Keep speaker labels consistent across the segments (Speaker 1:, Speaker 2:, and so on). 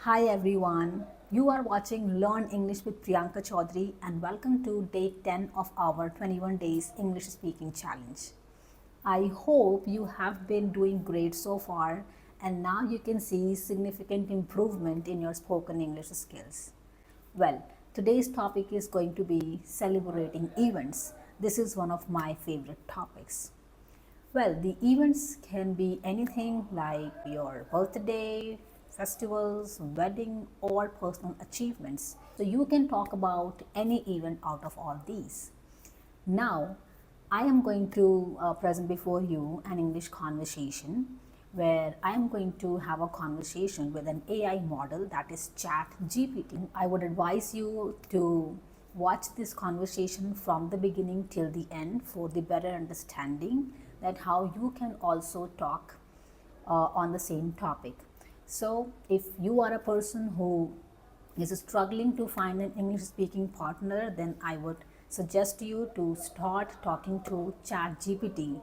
Speaker 1: Hi everyone, you are watching Learn English with Priyanka Chaudhary and welcome to day 10 of our 21 days English speaking challenge. I hope you have been doing great so far and now you can see significant improvement in your spoken English skills. Well, today's topic is going to be celebrating events. This is one of my favorite topics. Well, the events can be anything like your birthday, festivals, wedding, or personal achievements. So you can talk about any event out of all these. Now, I am going to present before you an English conversation where I am going to have a conversation with an AI model that is ChatGPT. I would advise you to watch this conversation from the beginning till the end for the better understanding that how you can also talk on the same topic. So, if you are a person who is struggling to find an English speaking partner, then I would suggest you to start talking to ChatGPT.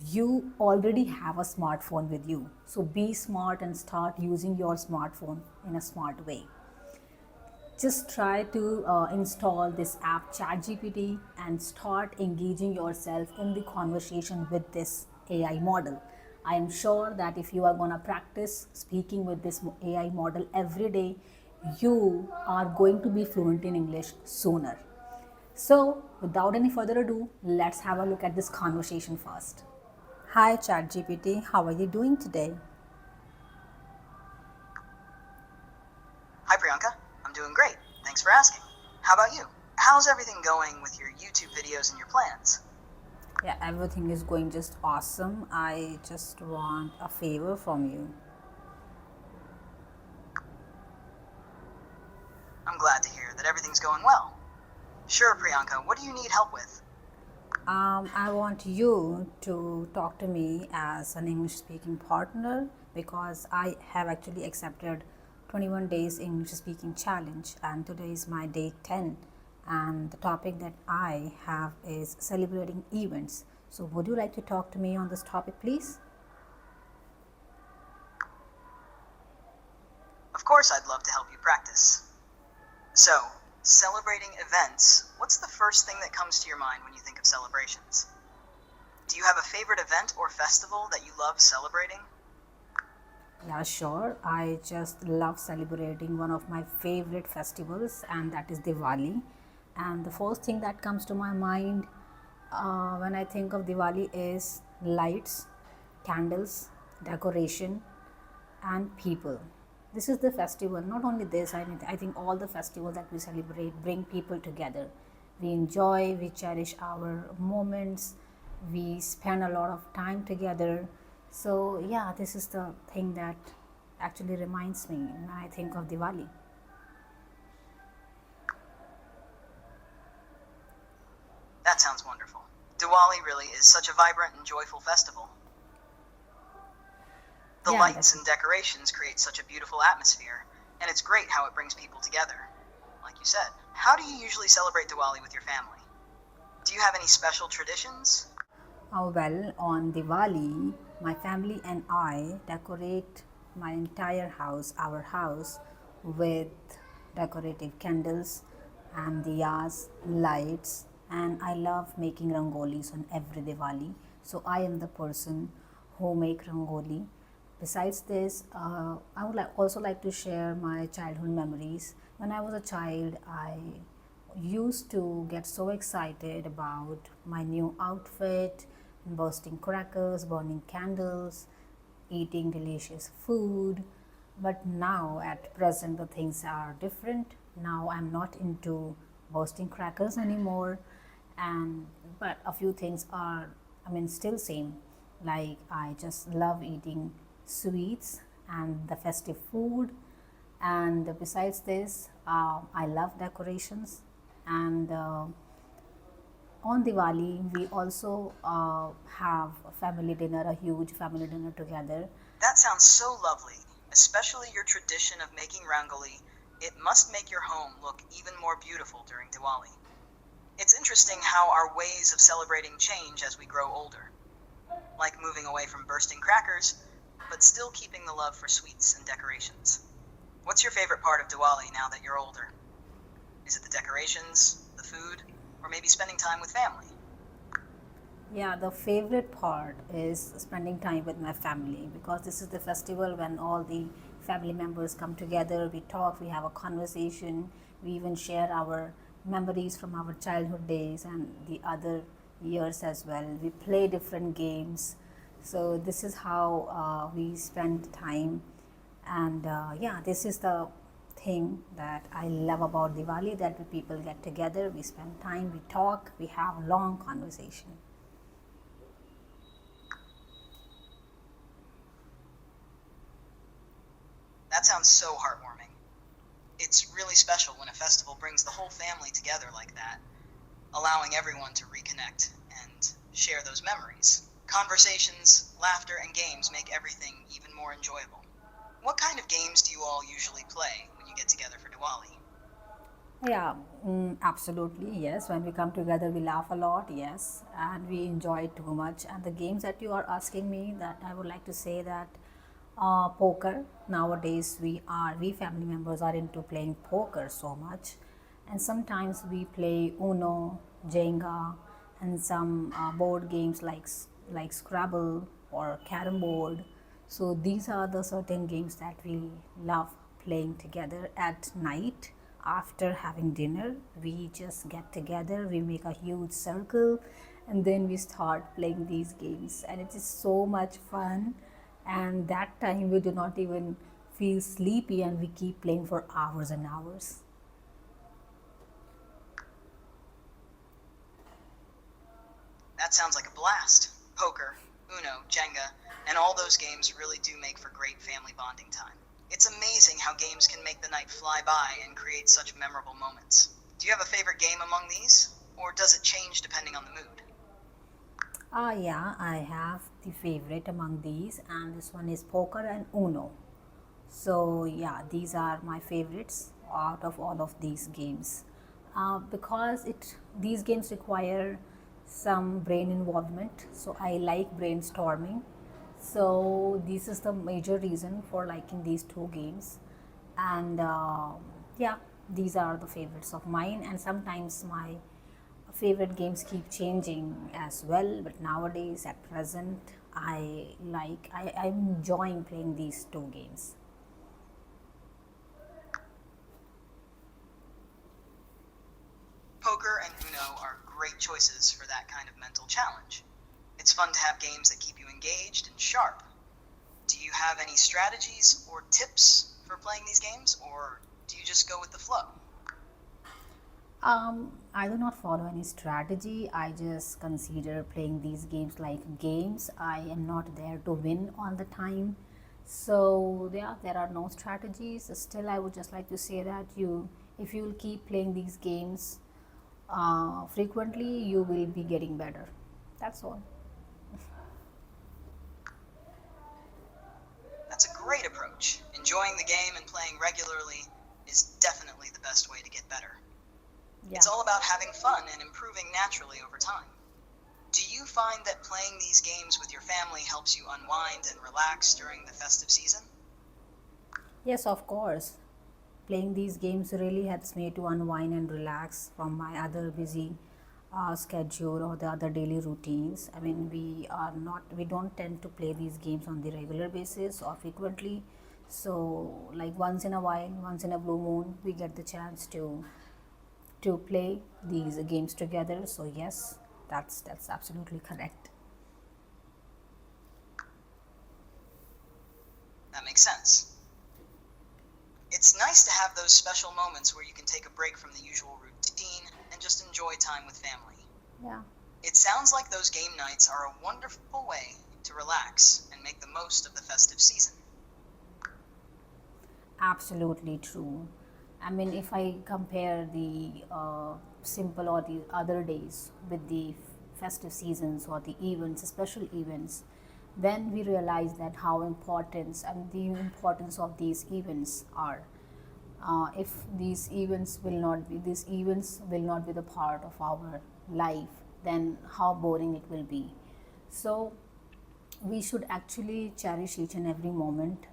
Speaker 1: You already have a smartphone with you, so be smart and start using your smartphone in a smart way. Just try to install this app ChatGPT and start engaging yourself in the conversation with this AI model. I am sure that if you are going to practice speaking with this AI model every day, you are going to be fluent in English sooner. So, without any further ado, let's have a look at this conversation first. Hi ChatGPT, how are you doing today?
Speaker 2: Hi Priyanka, I'm doing great. Thanks for asking. How about you? How's everything going with your YouTube videos and your plans?
Speaker 1: Yeah, everything is going just awesome. I just want a favor from you.
Speaker 2: I'm glad to hear that everything's going well. Sure, Priyanka, what do you need help with?
Speaker 1: I want you to talk to me as an English speaking partner because I have actually accepted 21 days English speaking challenge and today is my day 10 and the topic that I have is celebrating events. So would you like to talk to me on this topic please?
Speaker 2: Of course, I'd love to help you practice. So, celebrating events, what's the first thing that comes to your mind when you think of celebrations? Do you have a favorite event or festival that you love celebrating?
Speaker 1: Yeah, sure. I just love celebrating one of my favorite festivals, and that is Diwali. And the first thing that comes to my mind when I think of Diwali is lights, candles, decoration, and people. This is the festival. Not only this, I think all the festivals that we celebrate bring people together. We enjoy, we cherish our moments, we spend a lot of time together. So, yeah, this is the thing that actually reminds me when I think of Diwali.
Speaker 2: That sounds wonderful. Diwali really is such a vibrant and joyful festival. The
Speaker 1: Yeah,
Speaker 2: lights and decorations create such a beautiful atmosphere, and it's great how it brings people together. Like you said, how do you usually celebrate Diwali with your family? Do you have any special traditions?
Speaker 1: well, on Diwali, my family and I decorate my entire house, our house, with decorative candles and diyas, lights, and I love making rangolis on every Diwali. So I am the person who make rangoli. Besides this, I would also like to share my childhood memories. When I was a child, I used to get so excited about my new outfit, bursting crackers, burning candles, eating delicious food. But now, at present, the things are different. Now, I'm not into bursting crackers anymore, and but a few things are, still same. Like I just love eating sweets and the festive food, and besides this, I love decorations and on Diwali we also have a family dinner, a huge family dinner together.
Speaker 2: That sounds so lovely, especially your tradition of making rangoli. It must make your home look even more beautiful during Diwali. It's interesting how our ways of celebrating change as we grow older, like moving away from bursting crackers, but still keeping the love for sweets and decorations. What's What's your favorite part of Diwali now that you're older? Is it the decorations, the food, or maybe spending time with family?
Speaker 1: Yeah, the favorite part is spending time with my family because this is the festival when all the family members come together. We talk, we have a conversation, we even share our memories from our childhood days and the other years as well. We play different games. So, this is how we spend time. And yeah, this is the thing that I love about Diwali, that we people get together, we spend time, we talk, we have long conversation.
Speaker 2: That sounds so heartwarming. It's really special when a festival brings the whole family together like that, allowing everyone to reconnect and share those memories. Conversations, laughter, and games make everything even more enjoyable. What kind of games do you all usually play when you get together for Diwali?
Speaker 1: Yeah, absolutely. Yes, when we come together, we laugh a lot. Yes, and we enjoy it too much. And the games that you are asking me, that I would like to say that poker. Nowadays, we family members are into playing poker so much, and sometimes we play Uno, Jenga, and some board games like Scrabble or Carrom board. So these are the certain games that we love playing together at night after having dinner. We just get together, we make a huge circle, and then we start playing these games, and it is so much fun. And that time we do not even feel sleepy, and we keep playing for hours and hours.
Speaker 2: That sounds like a blast. Poker, Uno, Jenga, and all those games really do make for great family bonding time. It's amazing how games can make the night fly by and create such memorable moments. Do you have a favorite game among these? Or does it change depending on the mood?
Speaker 1: Yeah, I have the favorite among these, and this one is poker and Uno. So yeah, these are my favorites out of all of these games, because it these games require some brain involvement. So I like brainstorming. So this is the major reason for liking these two games, and yeah, these are the favorites of mine. And sometimes my favorite games keep changing as well, but nowadays at present I'm enjoying playing these two games.
Speaker 2: Poker and Uno are great choices for that kind of mental challenge. It's fun to have games that keep you engaged and sharp. Do you have any strategies or tips for playing these games, or do you just go with the flow?
Speaker 1: I do not follow any strategy. I just consider playing these games like games. I am not there to win all the time. So yeah, there are no strategies. Still, I would just like to say that if you will keep playing these games frequently, you will be getting better. That's all.
Speaker 2: That's a great approach. Enjoying the game and playing regularly is definitely the best way to get better.
Speaker 1: Yeah.
Speaker 2: It's all about having fun and improving naturally over time. Do you find that playing these games with your family helps you unwind and relax during the festive season?
Speaker 1: Yes, of course. Playing these games really helps me to unwind and relax from my other busy schedule or the other daily routines. I mean, we don't tend to play these games on the regular basis or frequently. So, like once in a while, once in a blue moon, we get the chance to play these games together. So, yes, that's absolutely correct.
Speaker 2: That makes sense. It's nice to have those special moments where you can take a break from the usual routine and just enjoy time with family.
Speaker 1: Yeah.
Speaker 2: It sounds like those game nights are a wonderful way to relax and make the most of the festive season.
Speaker 1: Absolutely true. I mean, if I compare the simple or the other days with the festive seasons or the events, special events, then we realize that how important and the importance of these events are. If these events will not be the part of our life, then how boring it will be. So we should actually cherish each and every moment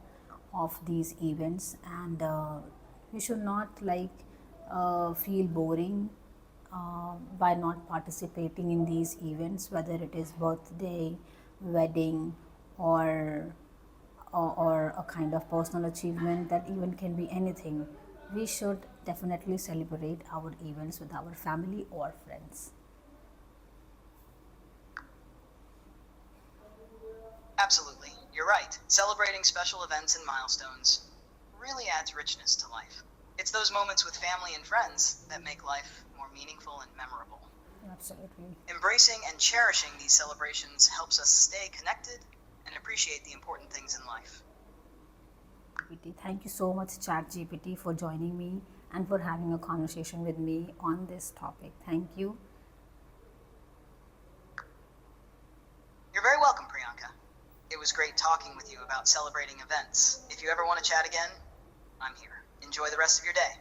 Speaker 1: of these events, and we should not feel boring by not participating in these events, whether it is birthday, wedding, or or a kind of personal achievement. That event can be anything. We should definitely celebrate our events with our family or friends.
Speaker 2: Absolutely, you're right. Celebrating special events and milestones really adds richness to life. It's those moments with family and friends that make life more meaningful and memorable.
Speaker 1: Absolutely.
Speaker 2: Embracing and cherishing these celebrations helps us stay connected and appreciate the important things in life.
Speaker 1: GPT. Thank you so much, ChatGPT, for joining me and for having a conversation with me on this topic. Thank you.
Speaker 2: You're very welcome, Priyanka. It was great talking with you about celebrating events. If you ever want to chat again, I'm here. Enjoy the rest of your day.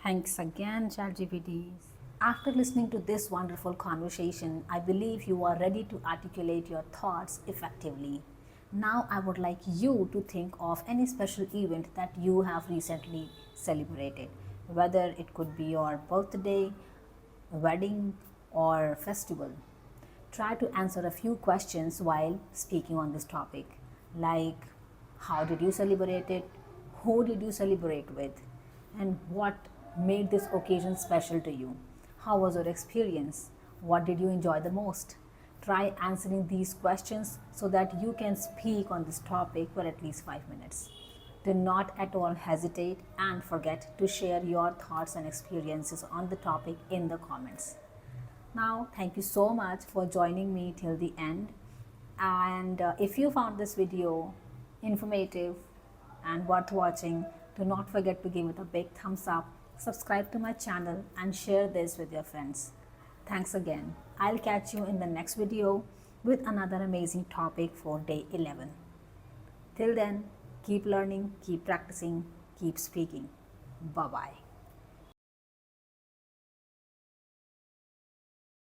Speaker 1: Thanks again, ChatGPT. After listening to this wonderful conversation, I believe you are ready to articulate your thoughts effectively. Now, I would like you to think of any special event that you have recently celebrated, whether it could be your birthday, wedding, or festival. Try to answer a few questions while speaking on this topic, like how did you celebrate it, who did you celebrate with, and what made this occasion special to you. How was your experience? What did you enjoy the most? Try answering these questions so that you can speak on this topic for at least 5 minutes. Do not at all hesitate and forget to share your thoughts and experiences on the topic in the comments. Now, thank you so much for joining me till the end. And if you found this video informative and worth watching, do not forget to give it a big thumbs up, subscribe to my channel, and share this with your friends. Thanks again. I'll catch you in the next video with another amazing topic for day 11. Till then, keep learning, keep practicing, keep speaking. Bye bye.